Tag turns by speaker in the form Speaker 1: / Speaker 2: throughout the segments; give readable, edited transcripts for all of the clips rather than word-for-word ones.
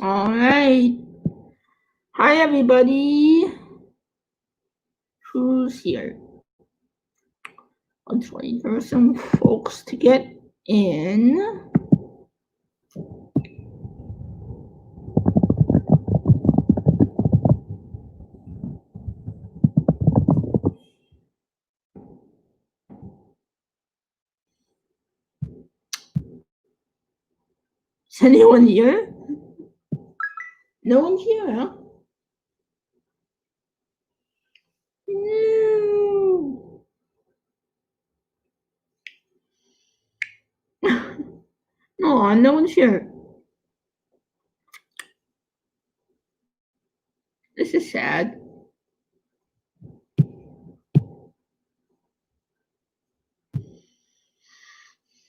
Speaker 1: All right. Hi, everybody. Who's here? Let's wait for some folks to get in. Is anyone here? No one's here, huh? No. No one's here. This is sad.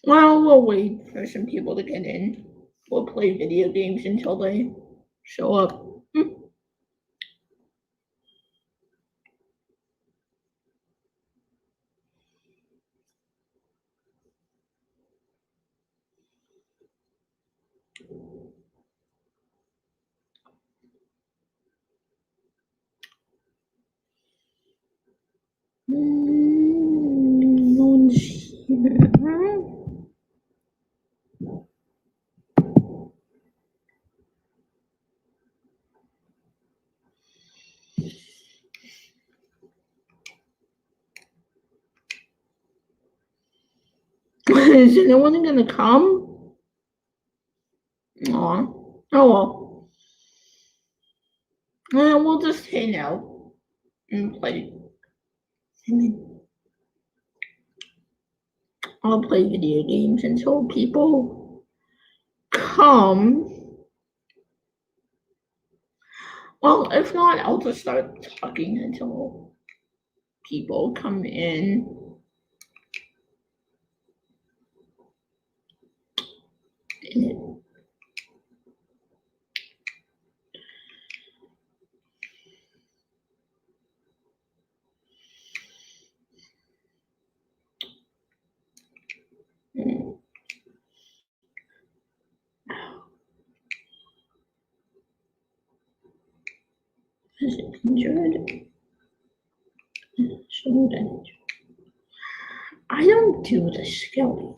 Speaker 1: Well, we'll wait for some people to get in. We'll play video games until they show up. No one's here. Is anyone gonna come? Aw. Oh well. We'll just hang out and play. I'll play video games until people come. Well, if not, I'll just start talking until people come in. Is it injured? I don't do the skill.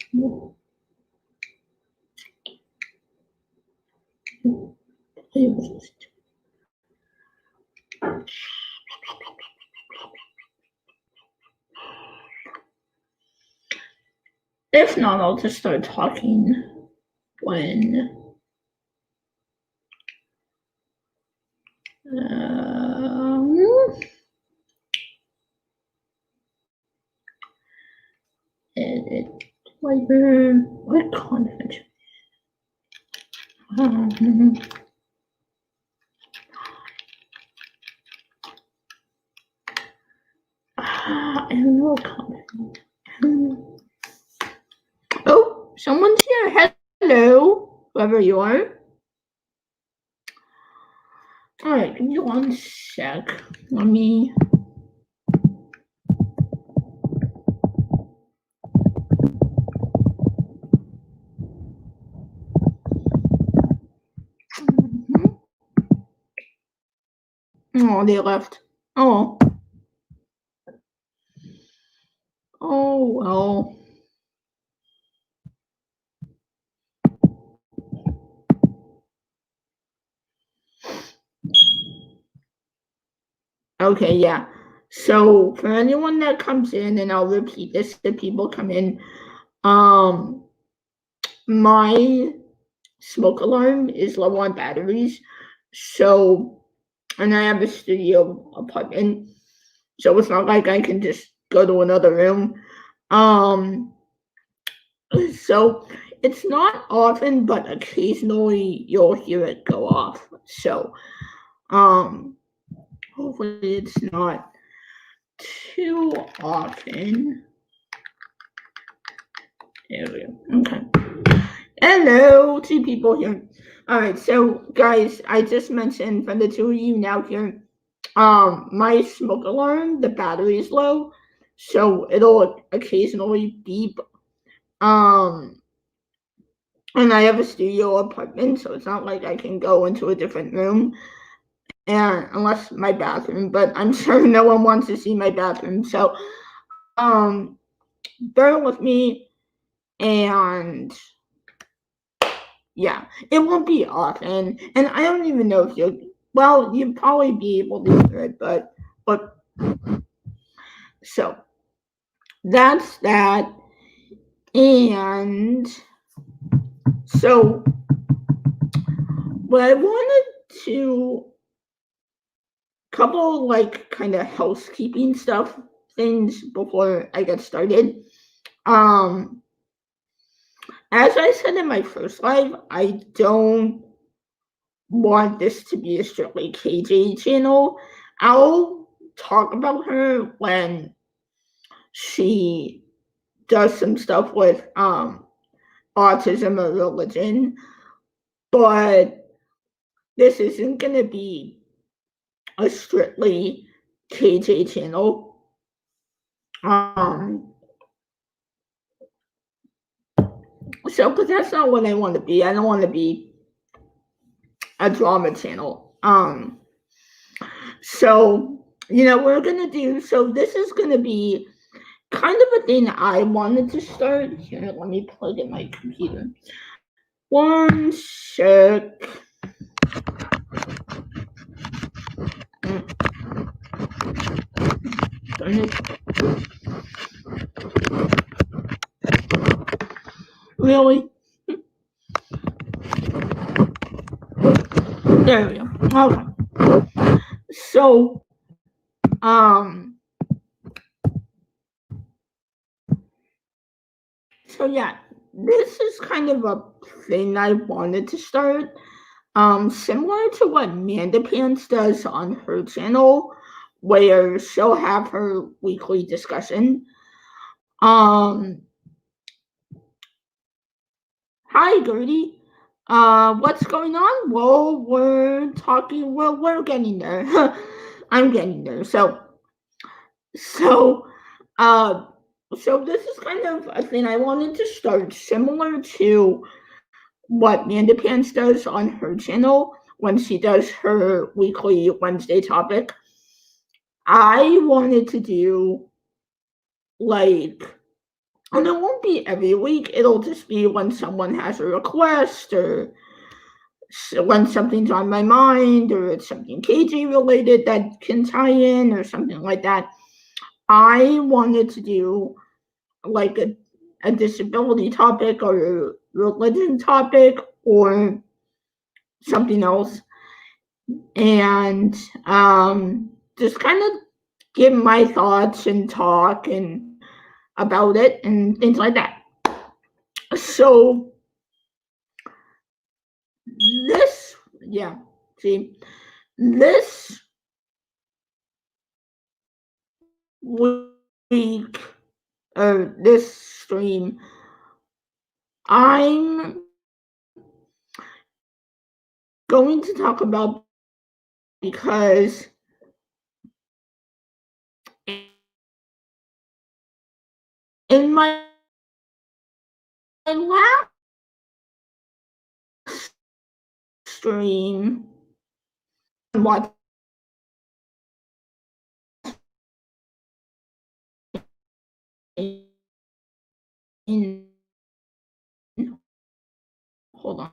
Speaker 1: If not, I'll just start talking when edit flavor, what content? I don't know content. Oh, someone's here. Hello, whoever you are. All right, give me 1 sec. Let me. Oh, they left. Oh. Oh, well. Okay, yeah. So for anyone that comes in, and I'll repeat this if people come in, my smoke alarm is low on batteries. So, and I have a studio apartment, so it's not like I can just go to another room. So it's not often, but occasionally you'll hear it go off. So, hopefully it's not too often. There we go. Okay. Hello, 2 people here. All right, so guys, I just mentioned for the 2 of you now here, my smoke alarm, the battery is low, so it'll occasionally beep. And I have a studio apartment, so it's not like I can go into a different room, and unless my bathroom, but I'm sure no one wants to see my bathroom. So bear with me, and yeah, it won't be often, and I don't even know if you'd probably be able to hear it, but so that's that. And so what I wanted to couple like kind of housekeeping stuff things before I get started. As I said in my first live, I don't want this to be a strictly KJ channel. I'll talk about her when she does some stuff with autism or religion, but this isn't gonna be a strictly KJ channel. So, because that's not what I want to be. I don't want to be a drama channel. So, we're gonna do. So, this is gonna be kind of a thing I wanted to start. Here, let me plug in my computer. One sec. Really? There we go. Okay. So, yeah, this is kind of a thing I wanted to start. Similar to what Manda Pants does on her channel, where she'll have her weekly discussion. Hi Gertie. What's going on? Well, we're talking. Well, we're getting there. I'm getting there. So, uh, so this is kind of a thing I wanted to start, similar to what Manda Pants does on her channel when she does her weekly Wednesday topic. I wanted to do like, and it won't be every week, it'll just be when someone has a request or when something's on my mind or it's something KJ related that can tie in or something like that. I wanted to do like a disability topic or a religion topic or something else, and just kind of give my thoughts and talk and about it and things like that. So this, yeah, see, this week or this stream, I'm going to talk about because in my last stream, watching hold on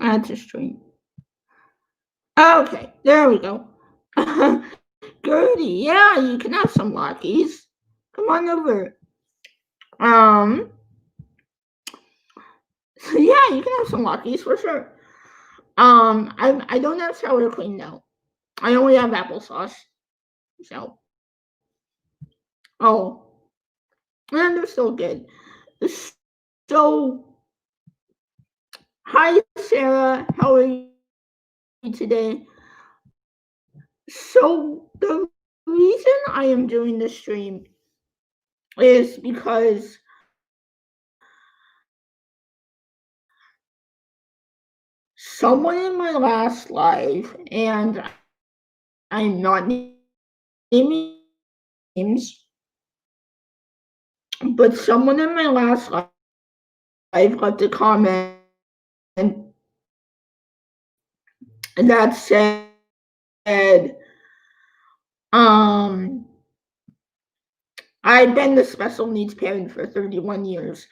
Speaker 1: Add to stream. Okay, there we go. Gertie, yeah, you can have some Lockies. Come on over. So yeah, you can have some Lockies for sure. I don't have sour cream though. I only have applesauce. So, oh, and they're still good. So, hi Sarah, how are you today? So the reason I am doing this stream is because someone in my last live, and I'm not naming names, but someone in my last live left a comment that said, I've been the special needs parent for 31 years,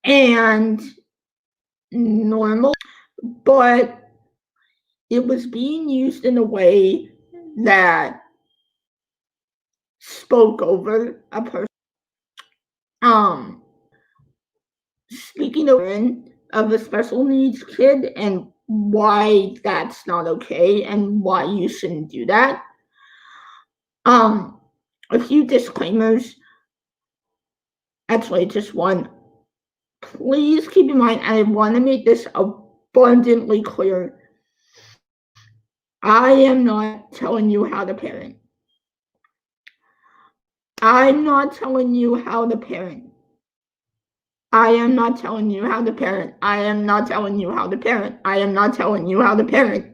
Speaker 1: and normal, but it was being used in a way that spoke over a person. Speaking of a special needs kid and why that's not okay and why you shouldn't do that. A few disclaimers. Actually, just one. Please keep in mind, I want to make this abundantly clear. I am not telling you how to parent. I'm not telling you how to parent. I am not telling you how to parent. I am not telling you how to parent. I am not telling you how to parent.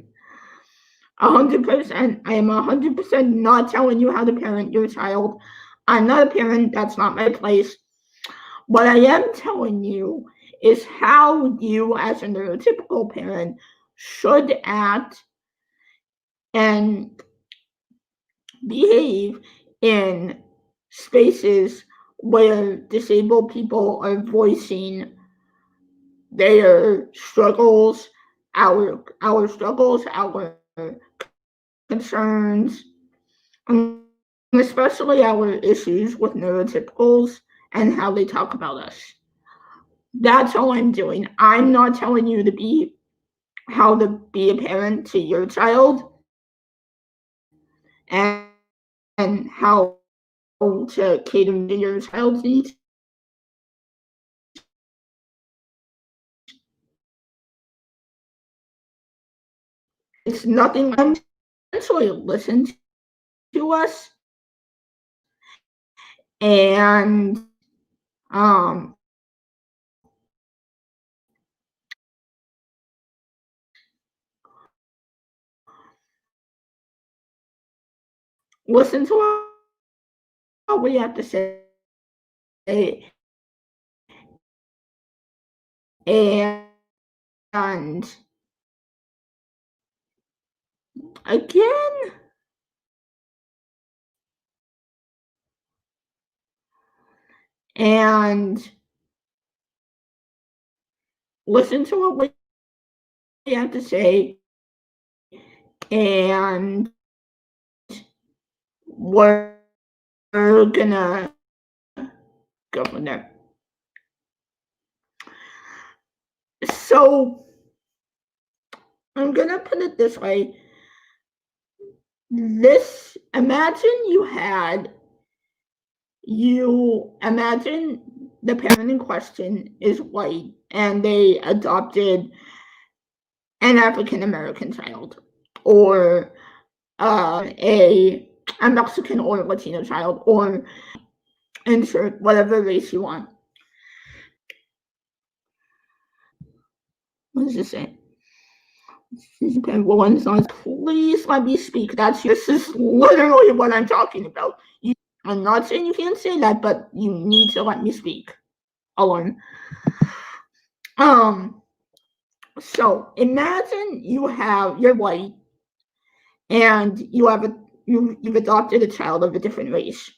Speaker 1: 100%. I am 100% not telling you how to parent your child. I'm not a parent. That's not my place. What I am telling you is how you, as a neurotypical parent, should act and behave in spaces where disabled people are voicing their struggles, our struggles, our concerns, and especially our issues with neurotypicals and how they talk about us. That's all I'm doing. I'm not telling you to be how to be a parent to your child and how to cater to your child's needs. It's nothing like essentially listen to us and listen to what we have to say and again, and listen to what we have to say, and we're gonna go from there. So I'm gonna put it this way. Imagine the parent in question is white and they adopted an African American child or a Mexican or Latino child, or insert whatever race you want. What does this say? Please let me speak. This is literally what I'm talking about. I'm not saying you can't say that, but you need to let me speak. I'll learn. So imagine you're white and you've adopted a child of a different race.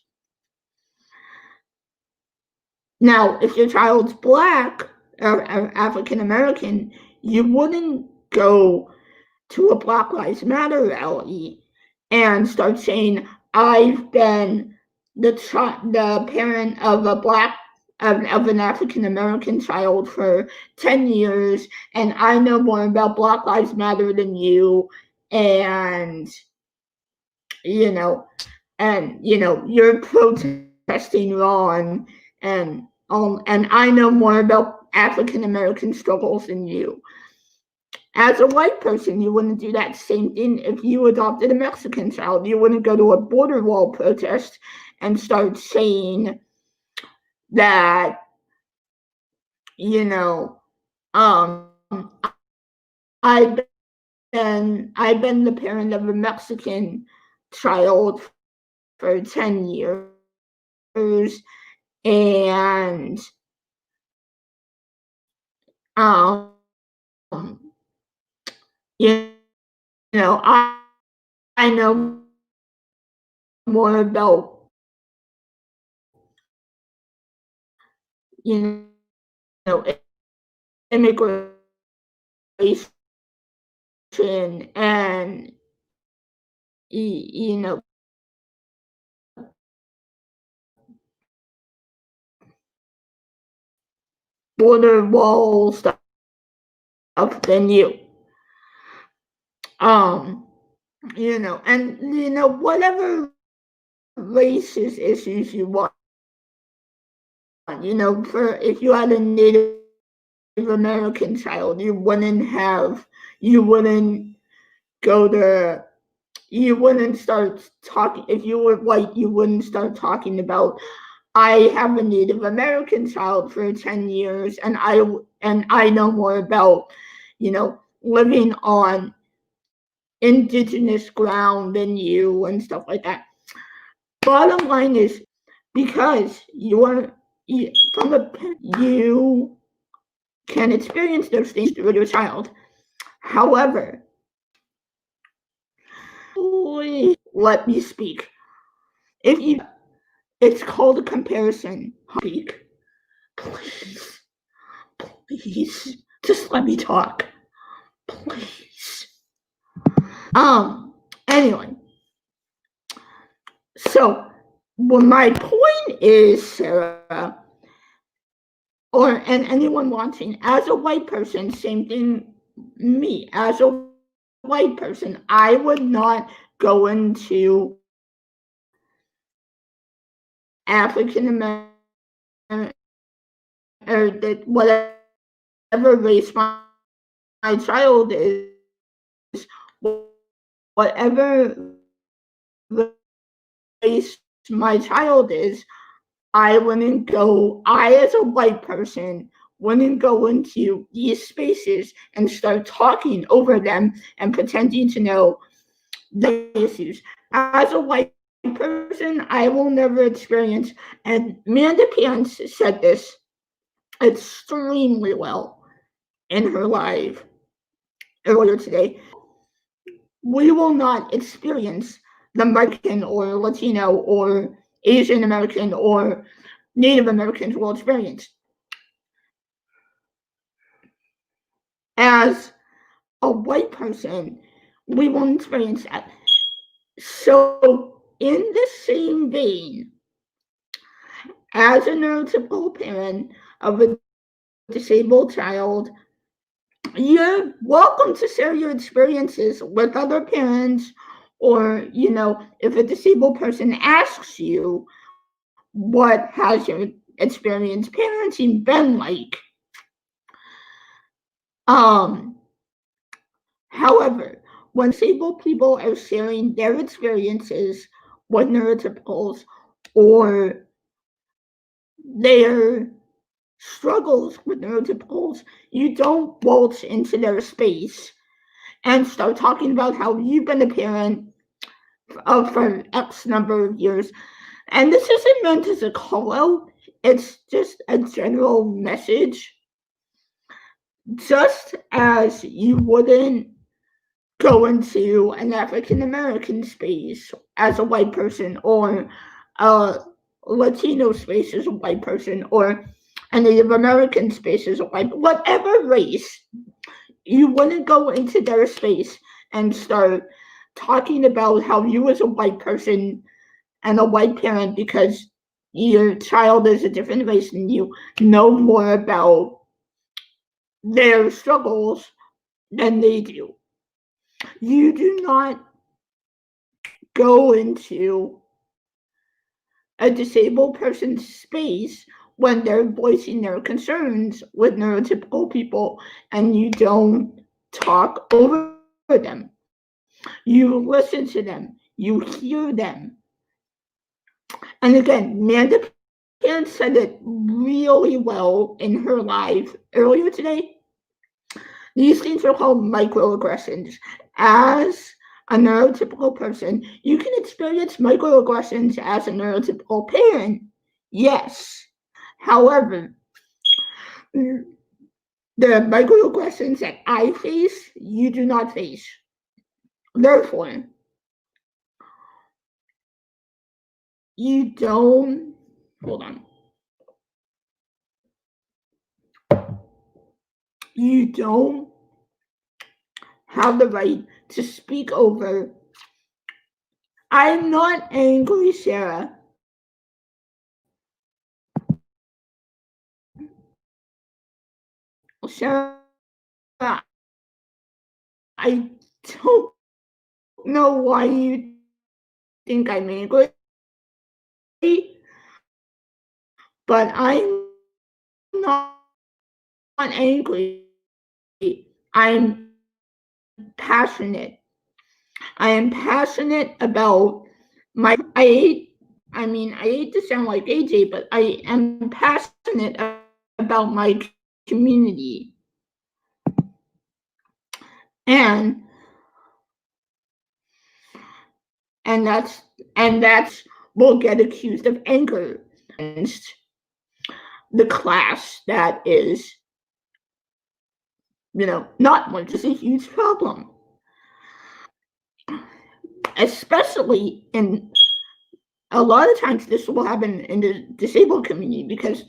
Speaker 1: Now, if your child's black or African American, you wouldn't go to a Black Lives Matter rally and start saying, I've been the parent of an African American child for 10 years, and I know more about Black Lives Matter than you, and you're protesting wrong, and I know more about African American struggles than you. As a white person, you wouldn't do that same thing if you adopted a Mexican child. You wouldn't go to a border wall protest and start saying that, I've been the parent of a Mexican child for 10 years, and you know, I know more about, immigration and, border wall stuff than you. Whatever racist issues you want, for if you had a Native American child, you wouldn't start talking, if you were white, you wouldn't start talking about, I have a Native American child for 10 years, and I know more about, living on indigenous ground than you, and stuff like that. Bottom line is, because you can experience those things through your child. However, please let me speak. It's called a comparison. Speak. Please, just let me talk. Please. Anyway. So, well, my point is, Sarah, and anyone watching, as a white person, same thing, me, as a white person, I would not go into African American, or that whatever race my child is, whatever race my child is, I as a white person, wouldn't go into these spaces and start talking over them and pretending to know the issues. As a white person, I will never experience, and Amanda Piance said this extremely well in her live earlier today. We will not experience the American or Latino or Asian American or Native Americans will experience. As a white person, we won't experience that. So, in the same vein, as a neurotypical parent of a disabled child, you're welcome to share your experiences with other parents, or, if a disabled person asks you, what has your experience parenting been like? However, when disabled people are sharing their experiences with neurotypicals or their struggles with neurotypicals, you don't waltz into their space and start talking about how you've been a parent for X number of years. And this isn't meant as a call out, it's just a general message. Just as you wouldn't go into an African American space as a white person, or a Latino space as a white person, or a Native American space as a white, whatever race, you wouldn't go into their space and start talking about how you as a white person and a white parent, because your child is a different race than you, know more about their struggles than they do. You do not go into a disabled person's space when they're voicing their concerns with neurotypical people, and you don't talk over them. You listen to them, you hear them. And again, Amanda Pan said it really well in her live earlier today. These things are called microaggressions. As a neurotypical person, you can experience microaggressions as a neurotypical parent. Yes. However, the microaggressions that I face, you do not face. Therefore, you don't, hold on. You don't have the right to speak over. I'm not angry, Sarah. Sarah, I don't know why you think I'm angry, but I'm not angry. I'm passionate. I am passionate about I hate to sound like AJ, but I am passionate about my community. And that's will get accused of anger against the class that is, not one, just a huge problem. Especially in a lot of times this will happen in the disabled community because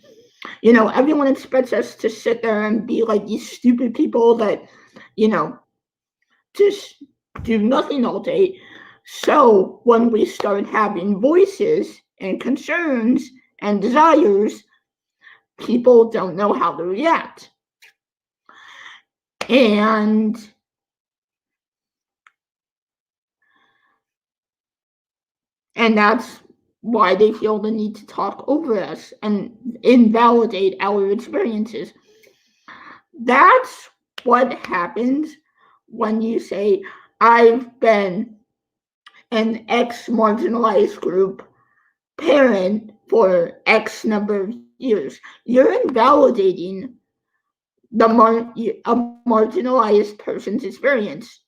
Speaker 1: everyone expects us to sit there and be like these stupid people that just do nothing all day. So when we start having voices and concerns and desires, people don't know how to react. And that's why they feel the need to talk over us and invalidate our experiences. That's what happens when you say, I've been an X marginalized group parent for X number of years. You're invalidating a marginalized person's experience.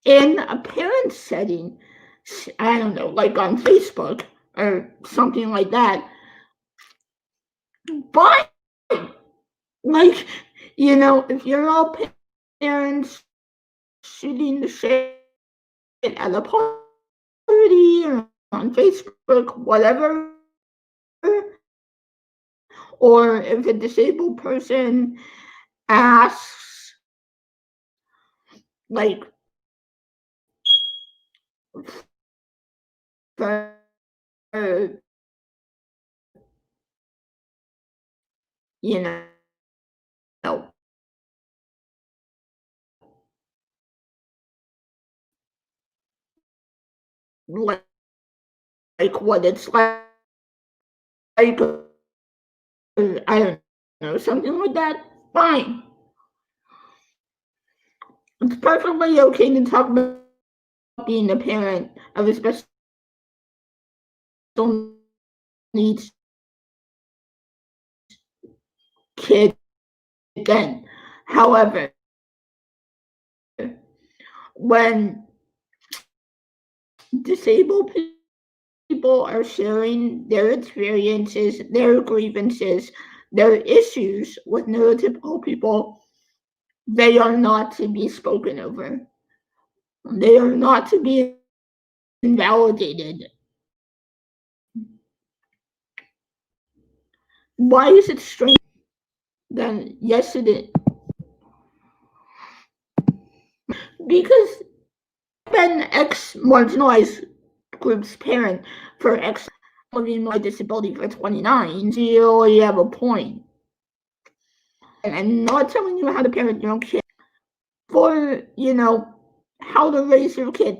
Speaker 1: In a parent setting, I don't know, like on Facebook or something like that, but like, if you're all parents shooting the shit at a party or on Facebook, whatever, or if a disabled person asks, like, for, like what it's like, I don't know, something like that, fine. It's perfectly okay to talk about being a parent of a special needs kid then. However, when disabled people are sharing their experiences, their grievances, their issues with neurotypical people, they are not to be spoken over. They are not to be invalidated. Why is it strange? Then yes, it is. Because been ex-marginalized group's parent for living with disability for 29, so you have a point. And I'm not telling you how to parent your own kid for, how to raise your kid.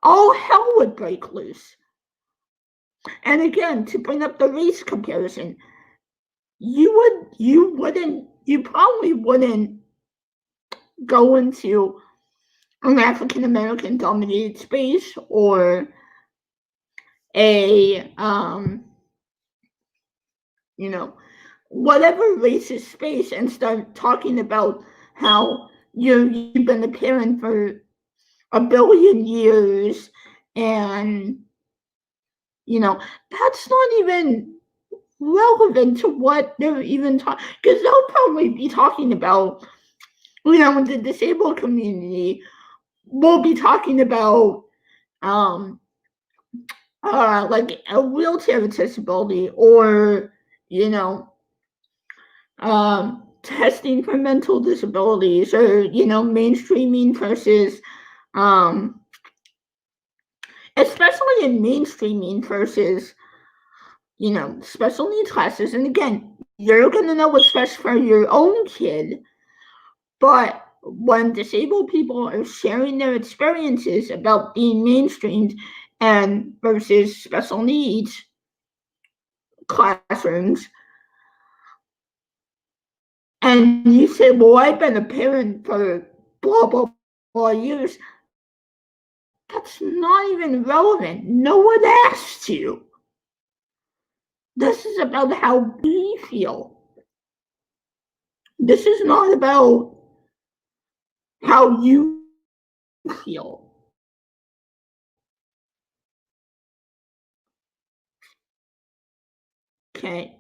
Speaker 1: All hell would break loose. And again, to bring up the race comparison, you probably wouldn't go into an African American dominated space or a whatever racist space and start talking about how you've been a parent for a billion years, and that's not even relevant to what they're even talking, because they'll probably be talking about, the disabled community will be talking about like a wheelchair accessibility, or testing for mental disabilities, or mainstreaming versus especially in mainstreaming versus special needs classes. And again, you're going to know what's best for your own kid, but when disabled people are sharing their experiences about being mainstreamed and versus special needs classrooms, and you say, well, I've been a parent for blah, blah, blah years, that's not even relevant. No one asked you. This is about how we feel. This is not about how you feel. Okay.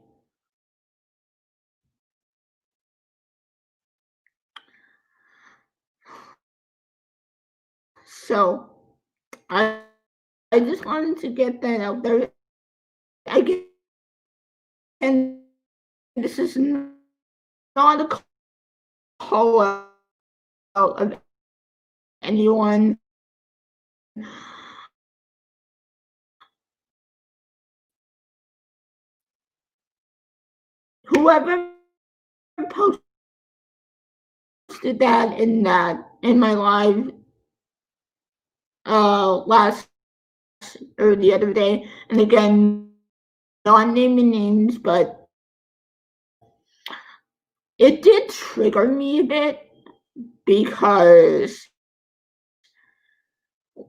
Speaker 1: So I just wanted to get that out there. And this is not a call out of anyone. Whoever posted that in my live last or the other day, and again, not naming names, but it did trigger me a bit, because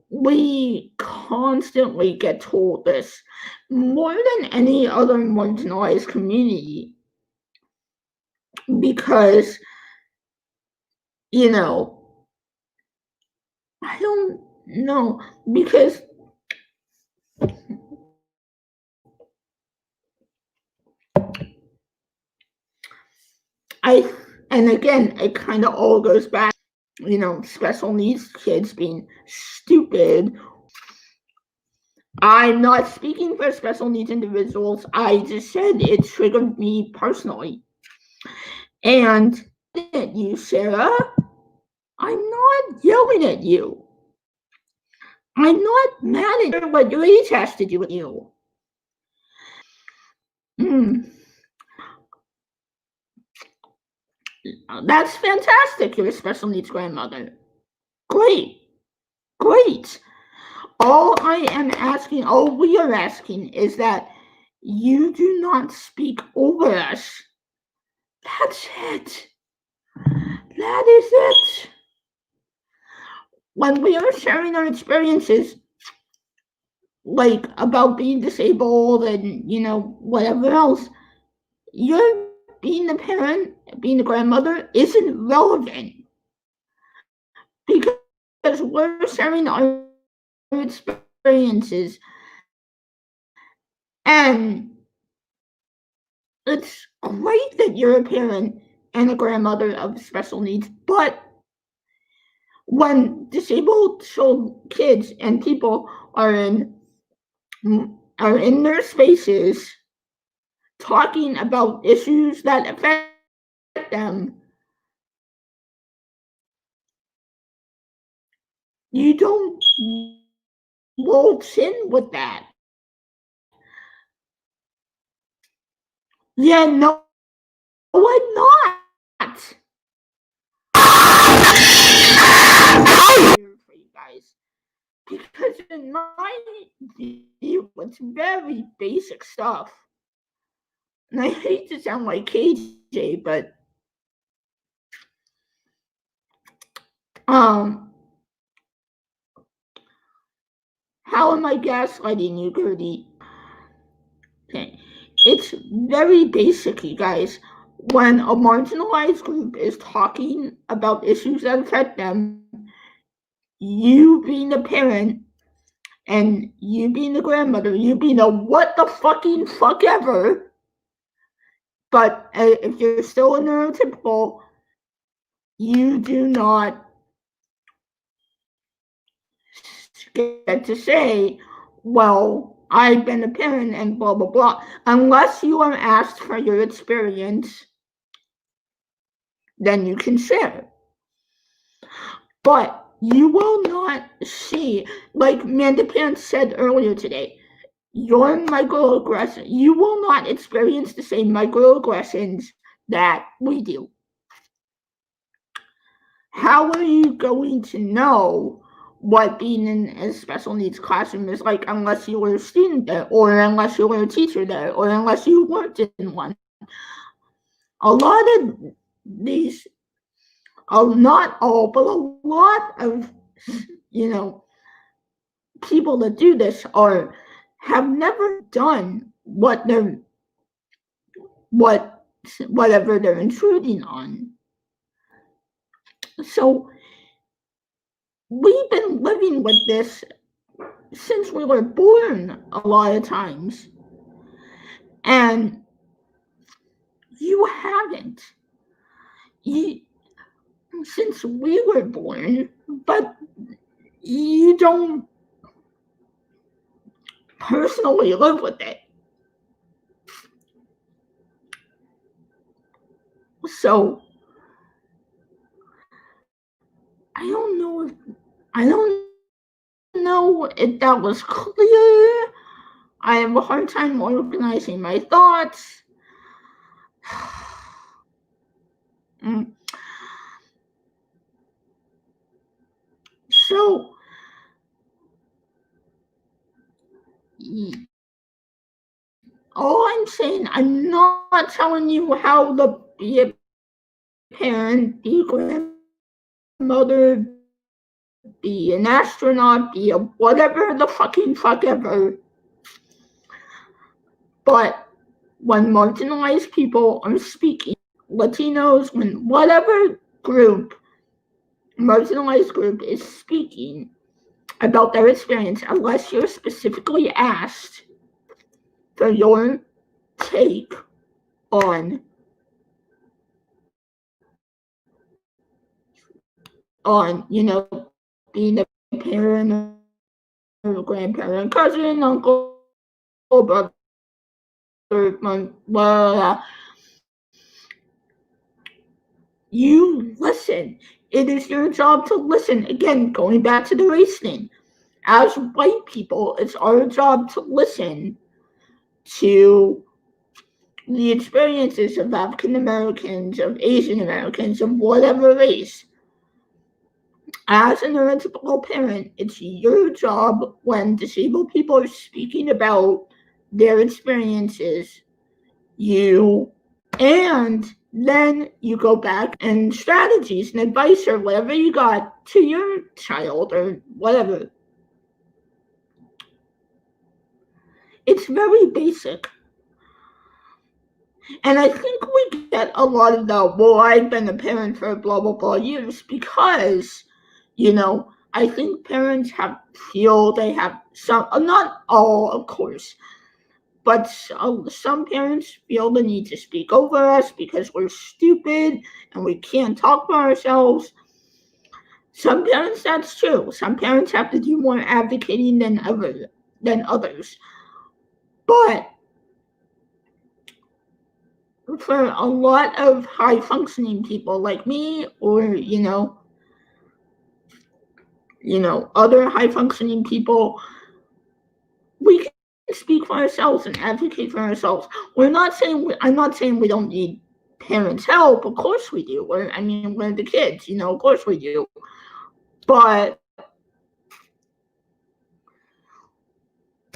Speaker 1: we constantly get told this more than any other marginalized community, because I don't know, because and again, it kind of all goes back, special needs kids being stupid. I'm not speaking for special needs individuals. I just said it triggered me personally. And you, Sarah, I'm not yelling at you. I'm not mad at what your age has to do with you. That's fantastic. You're a special needs grandmother. Great. All we are asking is that you do not speak over us. That's it. That is it. When we are sharing our experiences, like about being disabled and whatever else, you're being the parent, being the grandmother isn't relevant, because we're sharing our experiences, and it's great that you're a parent and a grandmother of special needs, but when disabled kids and people are in their spaces talking about issues that affect them, you don't waltz in with that. Yeah, no, I'm not. For you guys, because in my view, it's very basic stuff. And I hate to sound like KJ, but how am I gaslighting you, Gertie? Okay. It's very basic, you guys. When a marginalized group is talking about issues that affect them, you being a parent and you being a grandmother, you being a what the fucking fuck ever, but if you're still a neurotypical, you do not get to say, well, I've been a parent and blah, blah, blah, unless you are asked for your experience, then you can share. But you will not see, like Amanda Pants said earlier today, your microaggression, you will not experience the same microaggressions that we do. How are you going to know what being in a special needs classroom is like unless you were a student there, or unless you were a teacher there, or unless you worked in one? A lot of these, not all, but a lot of, people that do this have never done whatever they're intruding on. So we've been living with this since we were born a lot of times, and you haven't since we were born, but you don't personally live with it. So I don't know if that was clear. I have a hard time organizing my thoughts. So all I'm saying, I'm not telling you how to be a parent, be a grandmother, be an astronaut, be a whatever the fucking fuck ever. But when marginalized people are speaking, Latinos, when whatever marginalized group is speaking about their experience, unless you're specifically asked for your take on being a parent or a grandparent, cousin, uncle, brother, blah, blah. You listen. It is your job to listen. Again, going back to the race thing. As white people, it's our job to listen to the experiences of African Americans, of Asian Americans, of whatever race. As a neurotypical parent, it's your job when disabled people are speaking about their experiences, and then you go back and strategies and advice or whatever you got to your child or whatever. It's very basic. And I think we get a lot of the, well, I've been a parent for blah, blah, blah years because, I think parents feel they have some, not all, of course, but some parents feel the need to speak over us because we're stupid and we can't talk for ourselves. Some parents, that's true. Some parents have to do more advocating than others. But for a lot of high functioning people like me, or other high functioning people, we can speak for ourselves and advocate for ourselves. I'm not saying we don't need parents' help. Of course we do. We're the kids, of course we do. But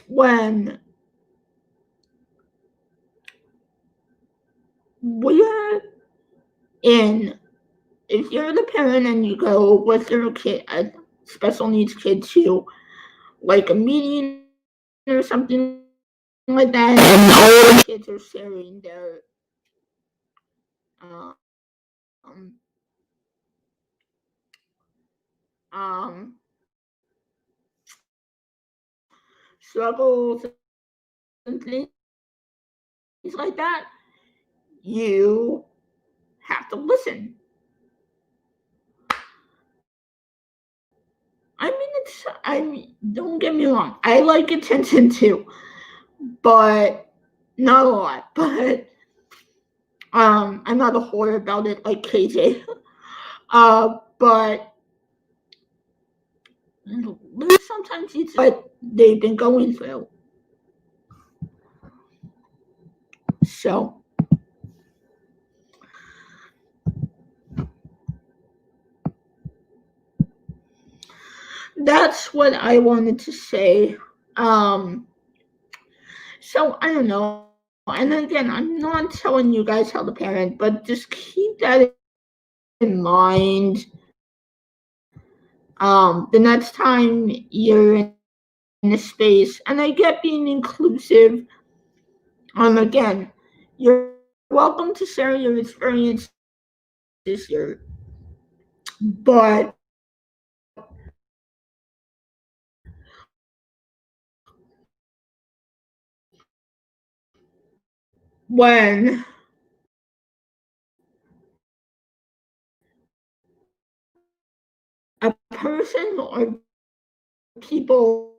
Speaker 1: when we're if you're the parent and you go with your kid, a special needs kid, to like a meeting or something like that, and all the kids are sharing their um, um, struggles and things like that, you have to listen. Don't get me wrong, I like attention too, but not a lot. But I'm not a whore about it like KJ. But sometimes it's what they've been going through. So that's what I wanted to say. So I don't know. And again, I'm not telling you guys how to parent, but just keep that in mind. The next time you're in a space, and I get being inclusive. Again, you're welcome to share your experiences here, but when a person or people,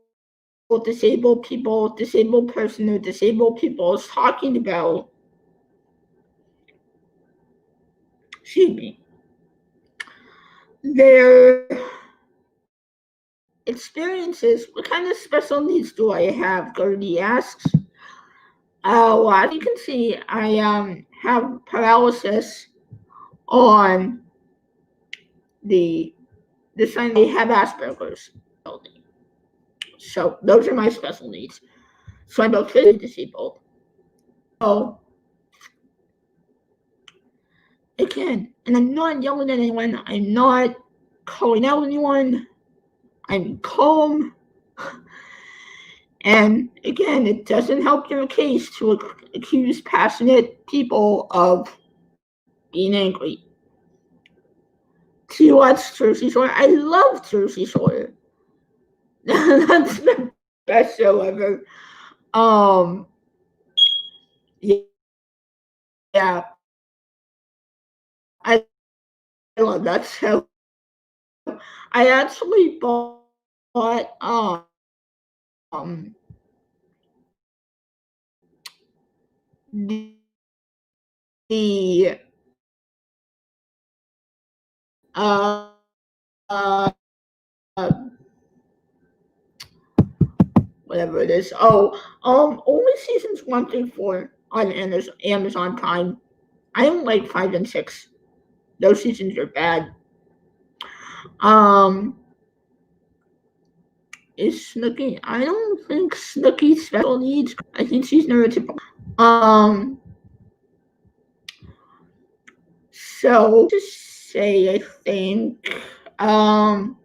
Speaker 1: disabled person or disabled people is talking about, excuse me, their experiences. What kind of special needs do I have? Gertie asks. Well, as you can see, I have paralysis on the side. I have Asperger's. So those are my special needs. So I'm both physically disabled. So again, and I'm not yelling at anyone. I'm not calling out anyone. I'm calm. And again, it doesn't help your case to accuse passionate people of being angry. To watch Jersey Shore, I love Jersey Shore. That's the best show ever. Yeah, I love that show. I actually bought the uh, uh whatever it is. Only seasons 1 through 4 on Amazon Prime. I don't like 5 and 6. Those seasons are bad. Is Snooki? I don't think Snooki's special needs. I think she's neurotypical. So to say, I think, and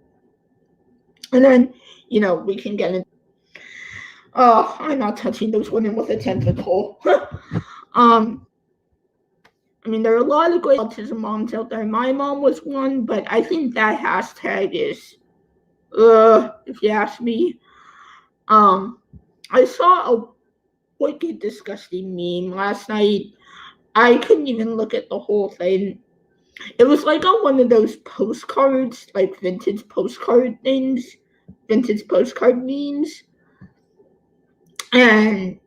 Speaker 1: then we can get into. Oh, I'm not touching those women with a 10-foot there are a lot of great autism moms out there. My mom was one, but I think that hashtag is, if you ask me. I saw a wicked, disgusting meme last night. I couldn't even look at the whole thing. It was like on one of those postcards, like vintage postcard things, vintage postcard memes. And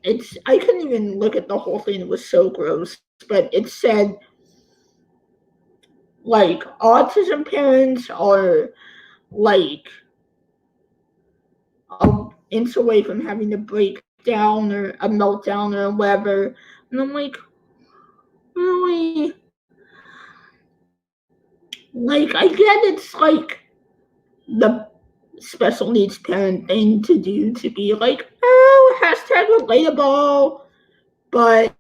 Speaker 1: I couldn't even look at the whole thing, it was so gross, but it said like autism parents are like a inch away from having a breakdown or a meltdown or whatever. And I'm like, really? Like, I get it's like the special needs parent thing to do, to be like, oh, hashtag relatable, but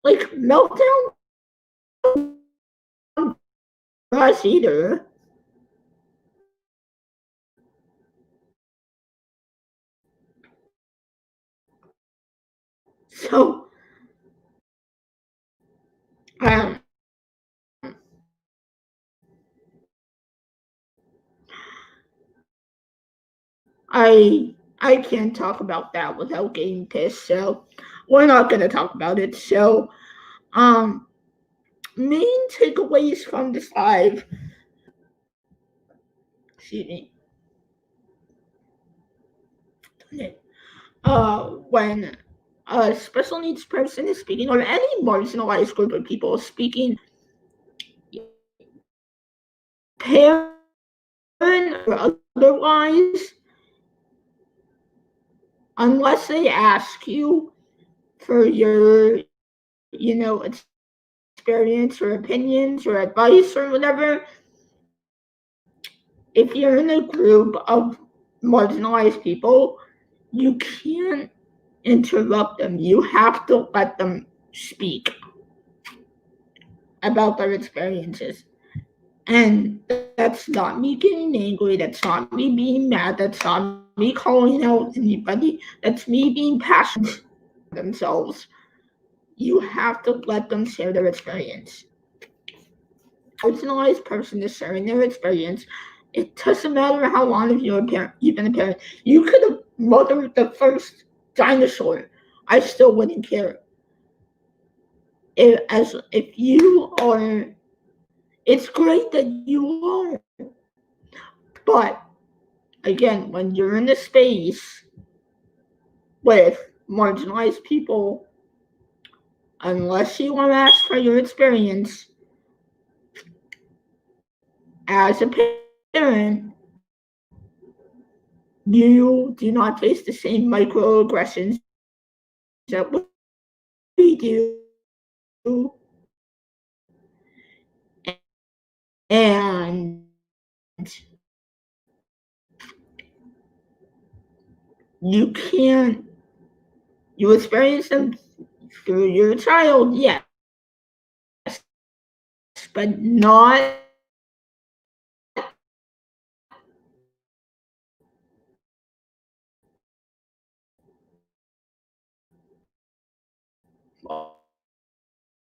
Speaker 1: like meltdown for us either. So um I can't talk about that without getting pissed, so we're not gonna talk about it. So main takeaways from this live, excuse me, when a special needs person is speaking, or any marginalized group of people is speaking, parent or otherwise, unless they ask you for your, experience or opinions or advice or whatever, if you're in a group of marginalized people, you can't interrupt them. You have to let them speak about their experiences. And that's not me getting angry. That's not me being mad. That's not me calling out anybody. That's me being passionate themselves. You have to let them share their experience. Marginalized person is sharing their experience. It doesn't matter how long you've been a parent. You could have mothered the first dinosaur. I still wouldn't care. If you are, it's great that you are. But again, when you're in a space with marginalized people, unless you want to ask for your experience as a parent, you do not face the same microaggressions that we do. And you experience them through your child, yes, but not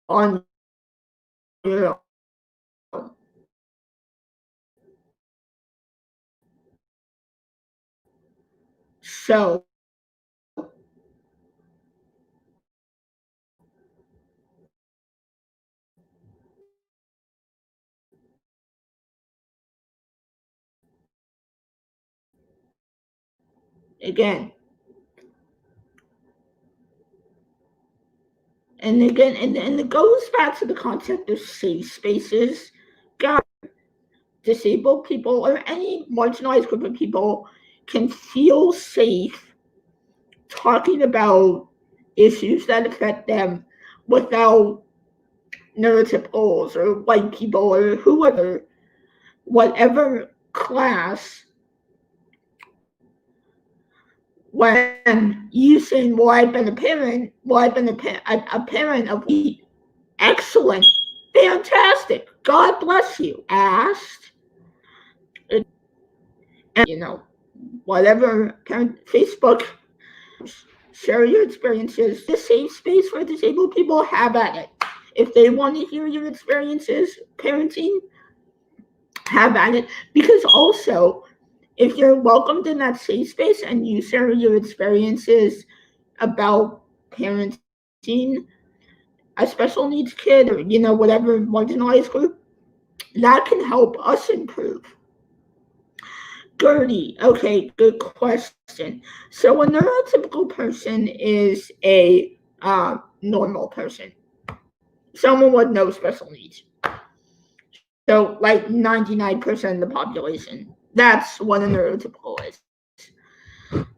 Speaker 1: on your own. So again, and it goes back to the concept of safe spaces. God, disabled people or any marginalized group of people can feel safe talking about issues that affect them without neurotypicals or white people or whoever, whatever class. When you saying, well, I've been a parent, a parent of excellent, fantastic, God bless you, asked, and, whatever parent, Facebook, share your experiences. The safe space for disabled people, have at it. If they want to hear your experiences parenting, have at it. Because also, if you're welcomed in that safe space and you share your experiences about parenting a special needs kid or whatever marginalized group, that can help us improve. Gertie, okay, good question. So a neurotypical person is a normal person, someone with no special needs. So like 99% of the population. That's what a neurotypical is.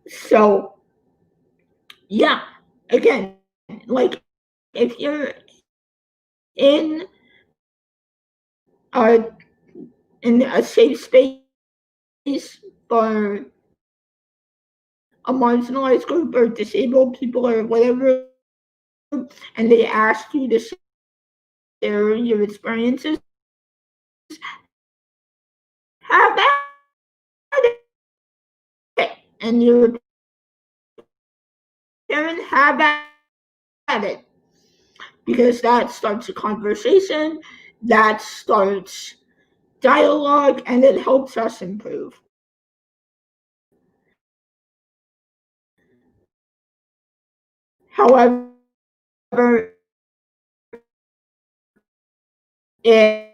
Speaker 1: So yeah, again, like if you're in a safe space for a marginalized group or disabled people or whatever, and they ask you to share your experiences, have at it. And your parent have at it. Because that starts a conversation, that starts dialogue, and it helps us improve. However, if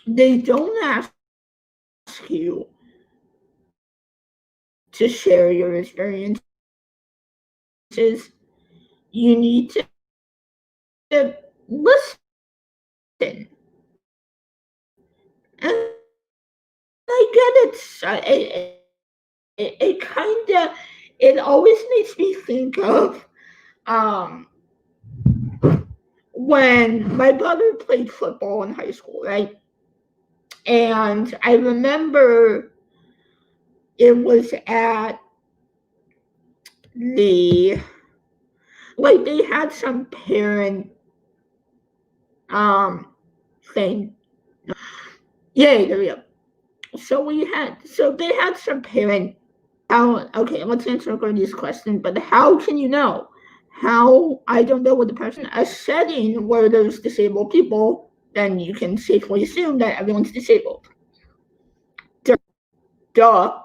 Speaker 1: they don't ask you to share your experiences, you need to listen. And I get it kind of, it always makes me think of when my brother played football in high school, right? And I remember it was at the, like, they had some parent thing. Yeah, there we go. So they had some parent. Okay, let's answer Granny's question. But how can you know? How, I don't know what the person, a setting where there's disabled people, then you can safely assume that everyone's disabled. Duh.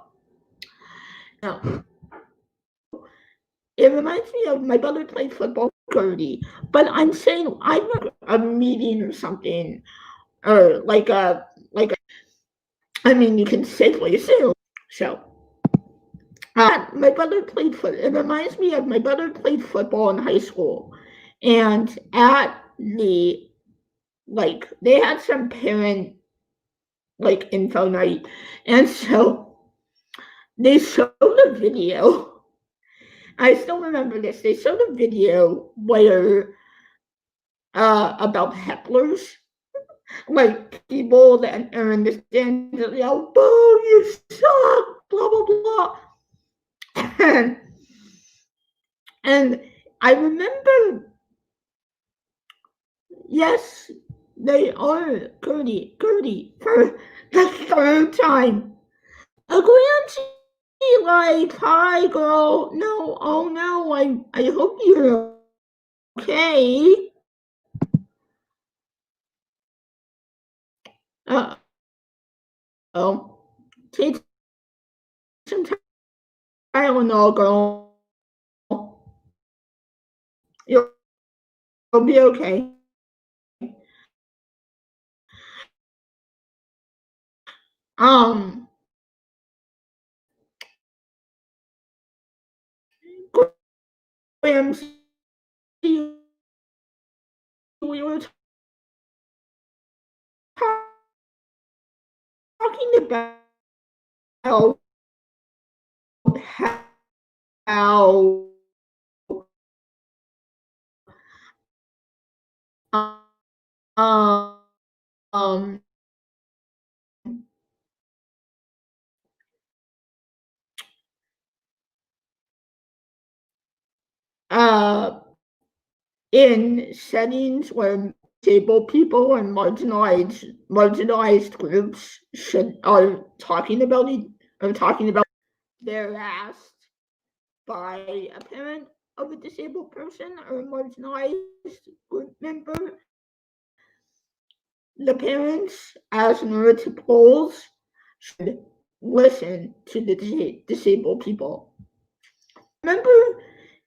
Speaker 1: No. It reminds me of my brother played football, Gertie. But I'm saying I'm a meeting or something, or I mean, you can safely assume. So, my brother played foot. It reminds me of my brother played football in high school, and at the, like, they had some parent, like, info night, and so they showed a video. I still remember this. They showed a video where about hecklers, like people that are in the stands that yell, "Boo! You suck!" Blah blah blah. And I remember, yes, they are Gertie for the third time. A Grancy, like, hi girl. No, oh no, I hope you're okay. Oh, take some Tylenol, girl. You'll be okay. Um, Grams, we were talking about how um uh in settings where disabled people and marginalized groups are talking about they're asked by a parent of a disabled person or a marginalized group member. The parents, as neurotypicals, should listen to the disabled people. Remember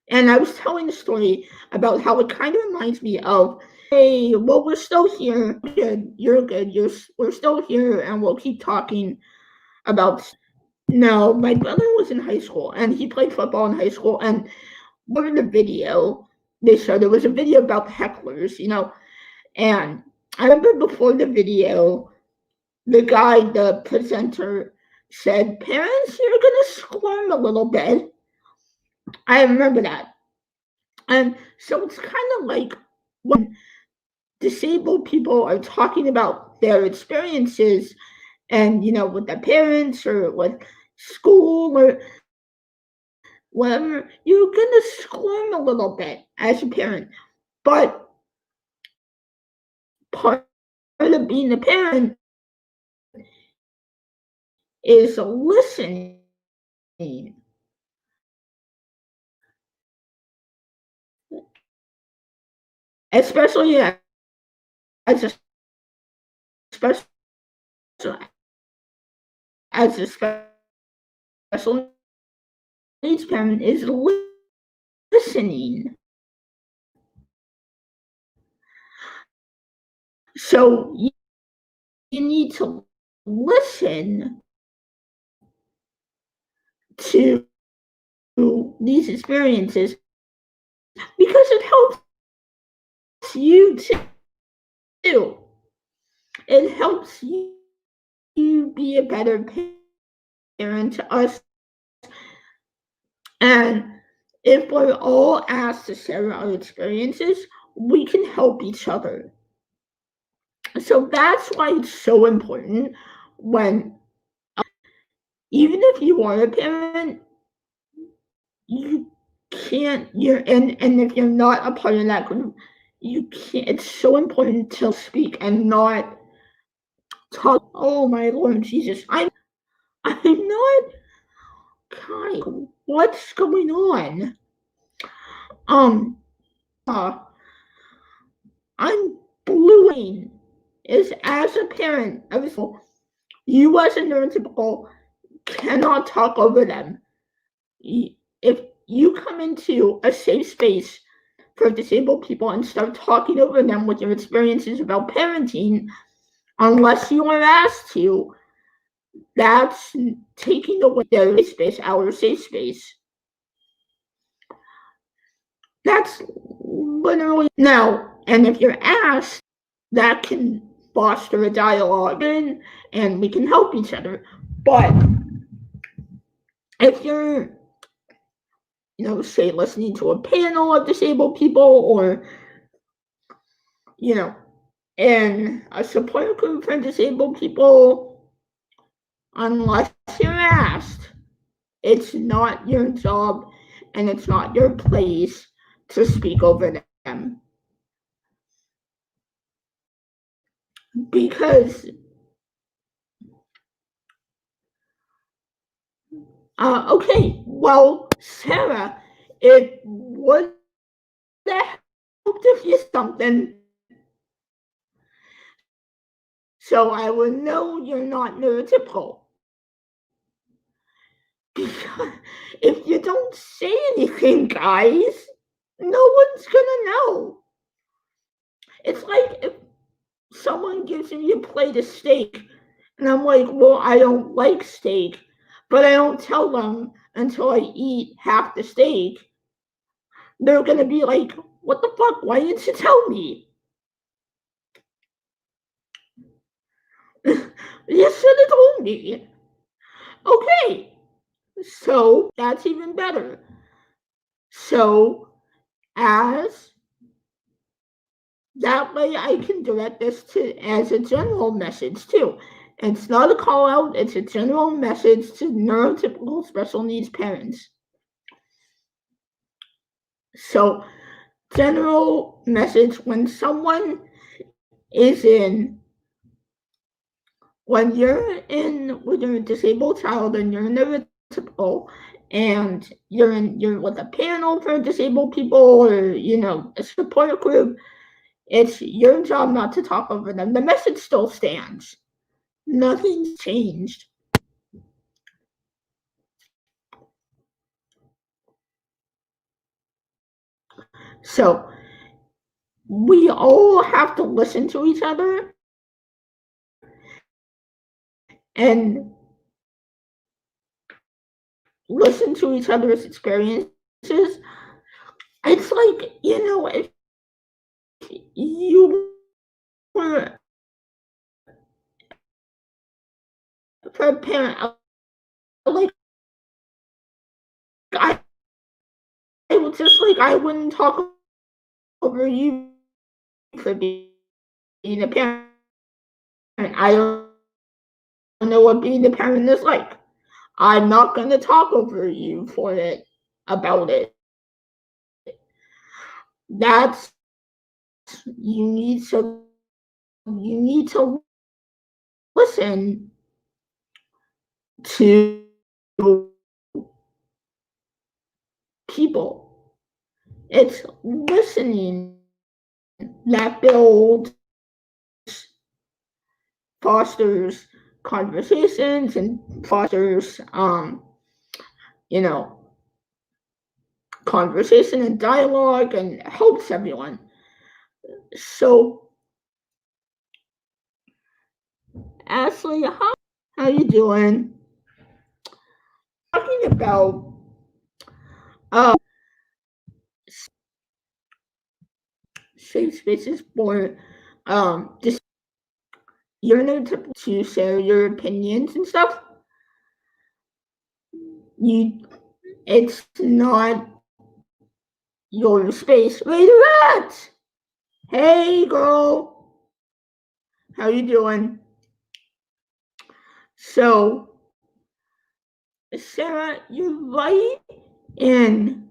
Speaker 1: And I was telling a story about how it kind of reminds me of, hey, well, we're still here. Good, you're good. We're still here, and we'll keep talking about. No, my brother was in high school, and he played football in high school. And one of the video they showed, there was a video about hecklers, and I remember before the video, the presenter said, "Parents, you're gonna squirm a little bit." I remember that. And so it's kind of like when disabled people are talking about their experiences and, with their parents or with school or whatever, you're going to squirm a little bit as a parent. But part of being a parent is listening. Especially as a special as a special needs parent is listening. So you need to listen to these experiences because it helps you too. It helps you be a better parent to us. And if we're all asked to share our experiences, we can help each other. So that's why it's so important when, even if you are a parent, you can't, and if you're not a part of that group, you can't, it's so important to speak and not talk. Oh my Lord Jesus, I'm not, God, what's going on? I'm bluing is as a parent, you as a neurotypical cannot talk over them. If you come into a safe space for disabled people and start talking over them with your experiences about parenting, unless you are asked to, that's taking away their safe space, our safe space. That's literally now, and if you're asked, that can foster a dialogue and we can help each other. But if you're, say listening to a panel of disabled people or, in a support group for disabled people, unless you're asked, it's not your job and it's not your place to speak over them. Because okay, well, Sarah, it would have helped if you something so I would know you're not neurotypical. Because if you don't say anything, guys, no one's gonna know. It's like if someone gives me a plate of steak and I'm like, well, I don't like steak, but I don't tell them until I eat half the steak. They're gonna be like, what the fuck? Why didn't you tell me? You should have told me. Okay, so that's even better. So, as that way, I can direct this to as a general message too. It's not a call out, it's a general message to neurotypical special needs parents. So, general message when someone is in, when you're in with your disabled child and you're neurotypical and you're with a panel for disabled people or a support group, it's your job not to talk over them. The message still stands. Nothing's changed. So we all have to listen to each other and listen to each other's experiences. It's like, if you were a parent, like, I would just, like, I wouldn't talk over you for being a parent. I don't know what being a parent is like. I'm not going to talk over you about it. That's you need to listen to people. It's listening that builds, fosters conversations and fosters conversation and dialogue and helps everyone. So Ashley, how you doing? Talking about safe spaces for just you're not to share your opinions and stuff. It's not your space. Where you at? Hey girl, how you doing? So Sarah, you're right in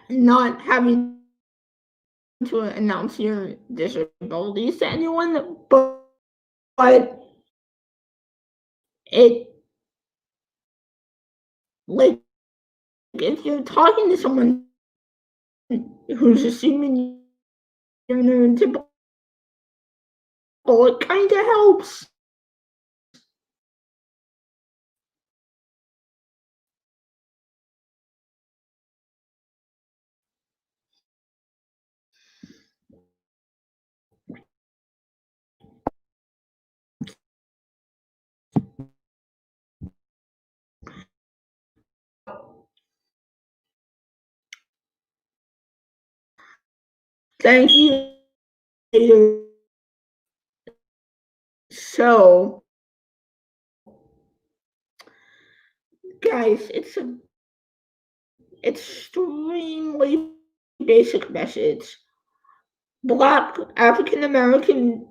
Speaker 1: not having to announce your disabilities to anyone, but it, like, if you're talking to someone who's assuming you're neurotypical, it kind of helps. Thank you. So, guys, it's an extremely basic message. Black African Americans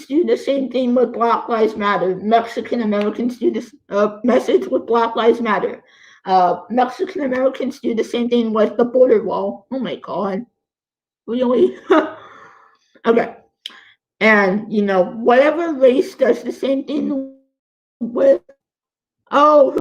Speaker 1: do the same thing with Black Lives Matter. Mexican Americans do this message with Black Lives Matter. Mexican Americans do the same thing with the border wall. Oh my god. Really? Okay. And whatever race does the same thing with oh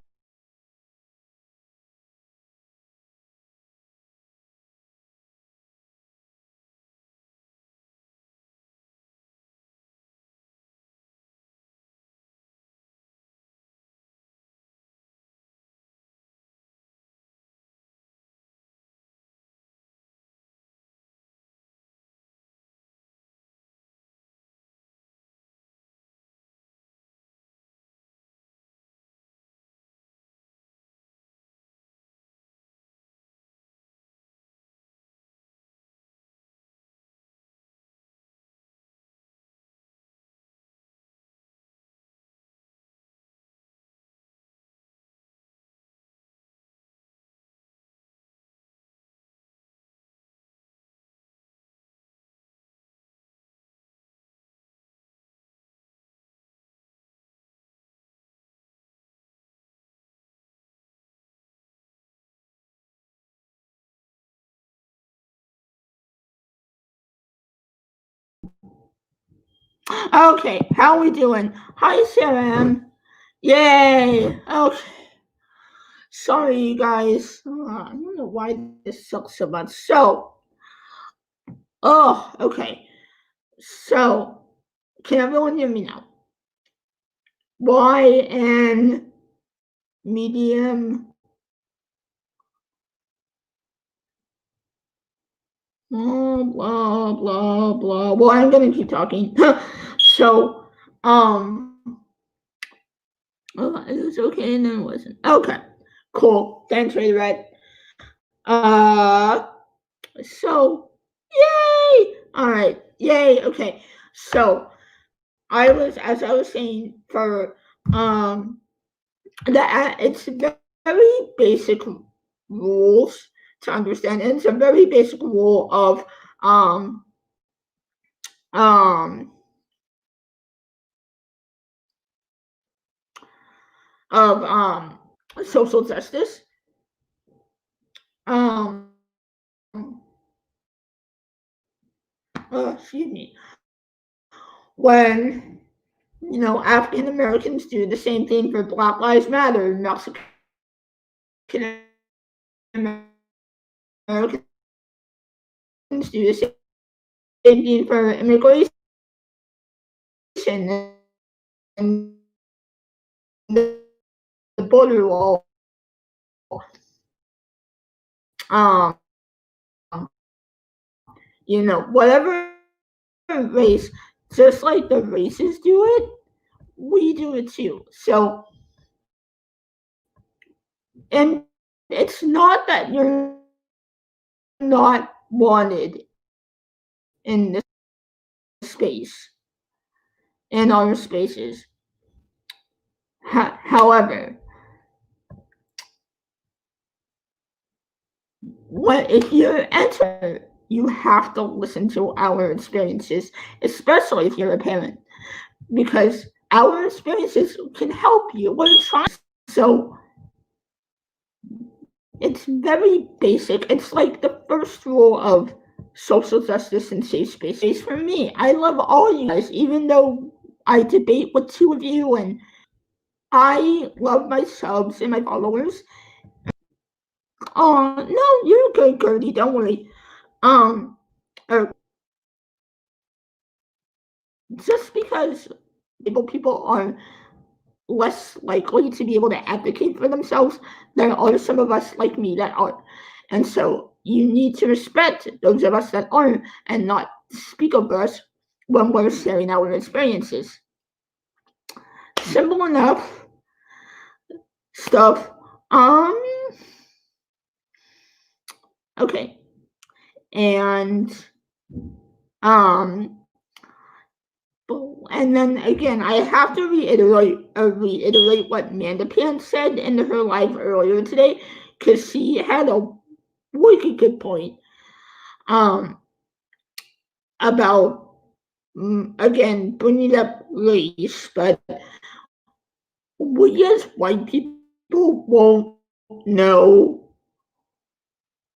Speaker 1: okay, how are we doing? Hi Sarah. Yay! Okay. Sorry, you guys. I don't know why this sucks so much. Okay. So, can everyone hear me now? Why and medium blah, blah, blah, blah. Well, I'm gonna keep talking. So, it was okay and then it wasn't. Okay, cool. Thanks, Ray Red. So, yay! All right, yay. Okay, so as I was saying, for it's very basic rules to understand, and it's a very basic rule of um social justice. Um, excuse me. When African Americans do the same thing for Black Lives Matter, Mexican Americans do the same thing for immigration, and the border wall. Whatever race, just like the races do it, we do it too. So, and it's not that you're not wanted in this space, in our spaces. However, if you're enter, you have to listen to our experiences, especially if you're a parent, because our experiences can help you. We're trying. So it's very basic. It's like the first rule of social justice and safe space. For me, I love all you guys, even though I debate with two of you, and I love my subs and my followers. Oh no, you're good, Gertie. Don't worry. Just because people are less likely to be able to advocate for themselves, there are some of us like me that aren't. And so you need to respect those of us that aren't and not speak over us when we're sharing our experiences. Simple enough stuff. Okay. And and then again, I have to reiterate what Amanda Pan said in her live earlier today, because she had a wicked good point about, again, bringing up race, but we as white people won't know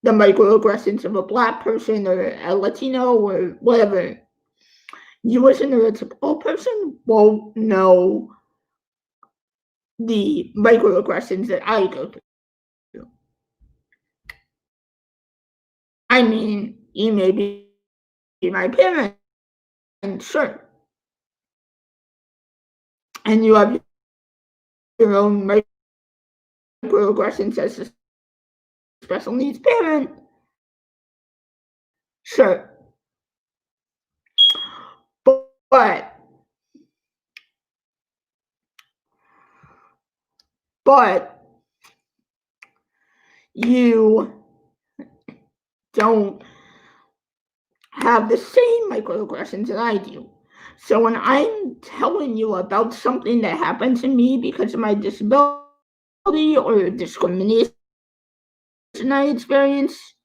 Speaker 1: the microaggressions of a Black person or a Latino or whatever. You as a neurotypical person won't know the microaggressions that I go through. I mean, you may be my parent, sure, and you have your own microaggressions as a special needs parent, sure, but you don't have the same microaggressions that I do. So when I'm telling you about something that happened to me because of my disability or discrimination I experienced,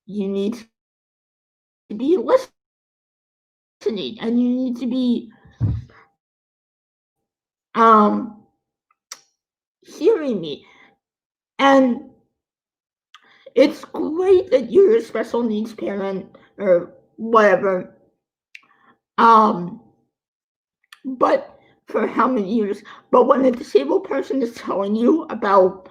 Speaker 1: you need to be listening, and you need to be hearing me. And it's great that you're a special needs parent or whatever. But for how many years? But when a disabled person is telling you about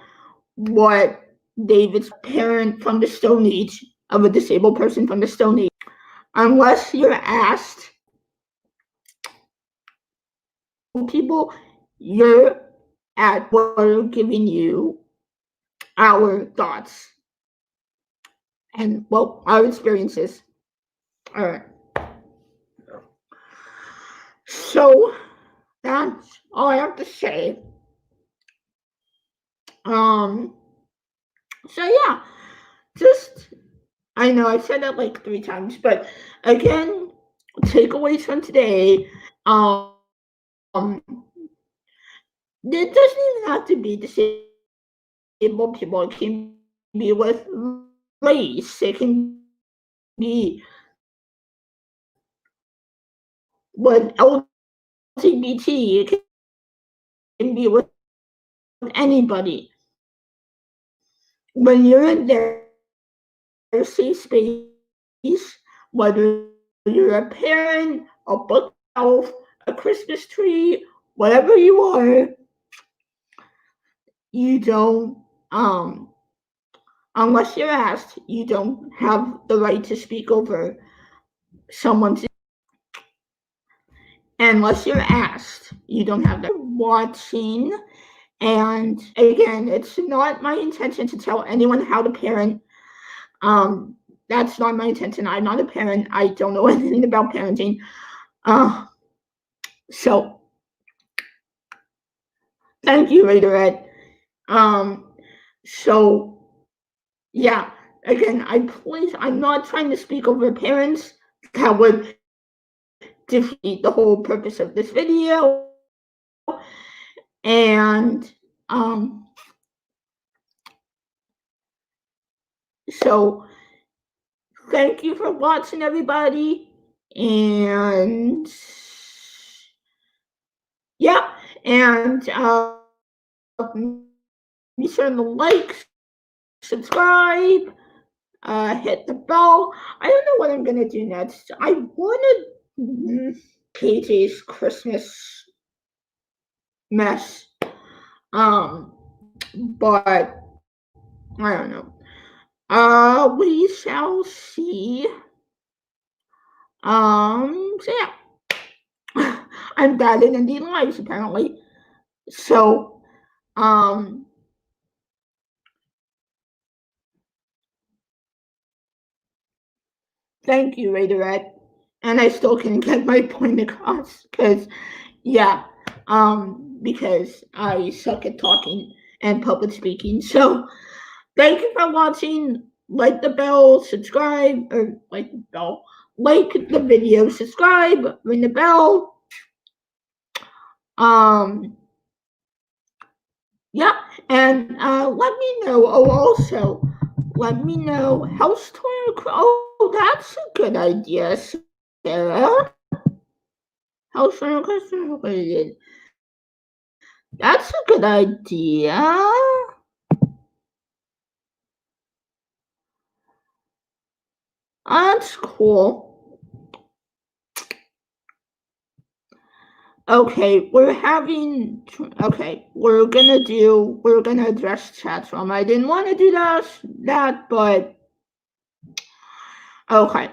Speaker 1: what David's parent from the Stone Age, of a disabled person from the Stone Age, unless you're asked, people you're at we're giving you our thoughts and, well, our experiences. All right. So that's all I have to say. So yeah, just, I know I've said that like 3 times, but again, takeaways from today. It doesn't even have to be disabled people. It can be with race. It can be with LGBT. It can be with anybody. When you're in their safe space, whether you're a parent, a bookshelf, a Christmas tree, whatever you are, you don't, unless you're asked, you don't have the right to speak over someone's. Unless you're asked, you don't have that. Watching, and again, it's not my intention to tell anyone how to parent. That's not my intention. I'm not a parent. I don't know anything about parenting. So thank you, Raiderette. So yeah, again, I'm not trying to speak over parents. That would defeat the whole purpose of this video. And so thank you for watching, everybody. And yeah, and be sure to like, subscribe, hit the bell. I don't know what I'm gonna do next. I wanted KJ's Christmas mess, but I don't know. We shall see. So yeah, I'm bad at ending lives apparently. So, thank you, Raiderette. And I still can get my point across because, yeah, because I suck at talking and public speaking. So, thank you for watching. Like the bell, subscribe, or like the bell, like the video, subscribe, ring the bell. Yeah, and let me know. Oh, also, let me know house tour. Oh, that's a good idea, Sarah. House tour question related. That's a good idea. That's cool. Okay, we're gonna address chat room. I didn't want to do that, but okay.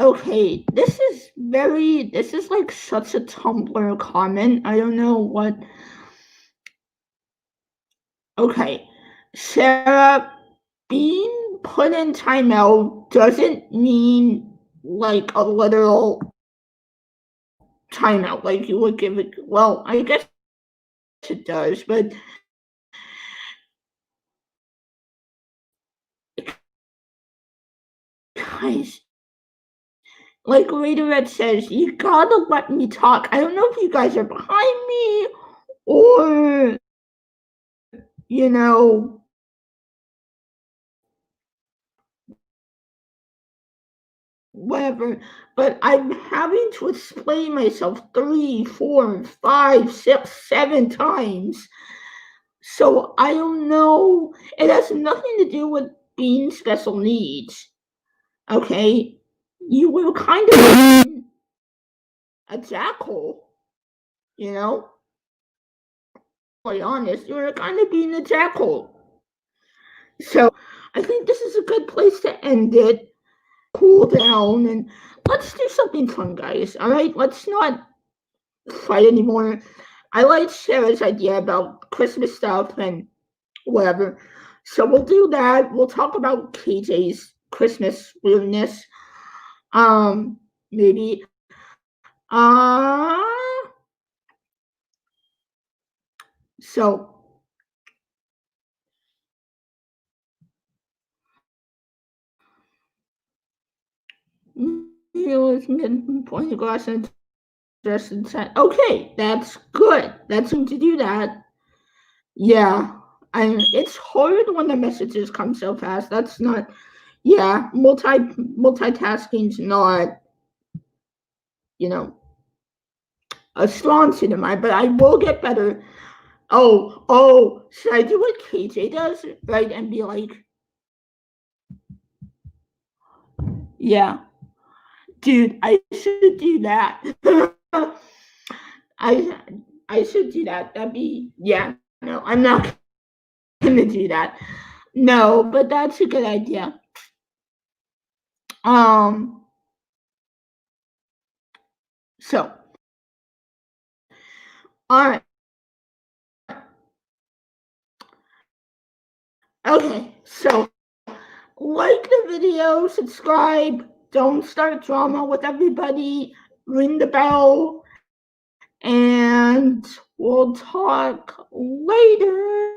Speaker 1: Okay, this is like such a Tumblr comment. I don't know what. Okay, Sarah, being put in timeout doesn't mean like a literal timeout, like you would give it. Well, I guess it does, but guys, like Raiderette says, you gotta let me talk. I don't know if you guys are behind me or, you know, whatever, but I'm having to explain myself 3, 4, 5, 6, 7 times. So I don't know. It has nothing to do with being special needs. Okay? You were kind of a jackal, you know? Quite honest, you were kind of being a jackal. So I think this is a good place to end it. Cool down and let's do something fun, guys. All right? Let's not fight anymore. I like Sarah's idea about Christmas stuff and whatever. So we'll do that. We'll talk about KJ's Christmas weirdness. Maybe. So point the glass and dress and set. Okay, that's good. That's going to do that. Yeah, it's hard when the messages come so fast. That's not. Yeah, multitasking's not, you know, a strong suit of mine, but I will get better. Oh, should I do what KJ does, right? And be like, yeah, dude, I should do that. I I should do that. That'd be, yeah. No, I'm not gonna do that. No, but that's a good idea. So, all right. Okay, so like the video, subscribe, don't start drama with everybody, ring the bell, and we'll talk later.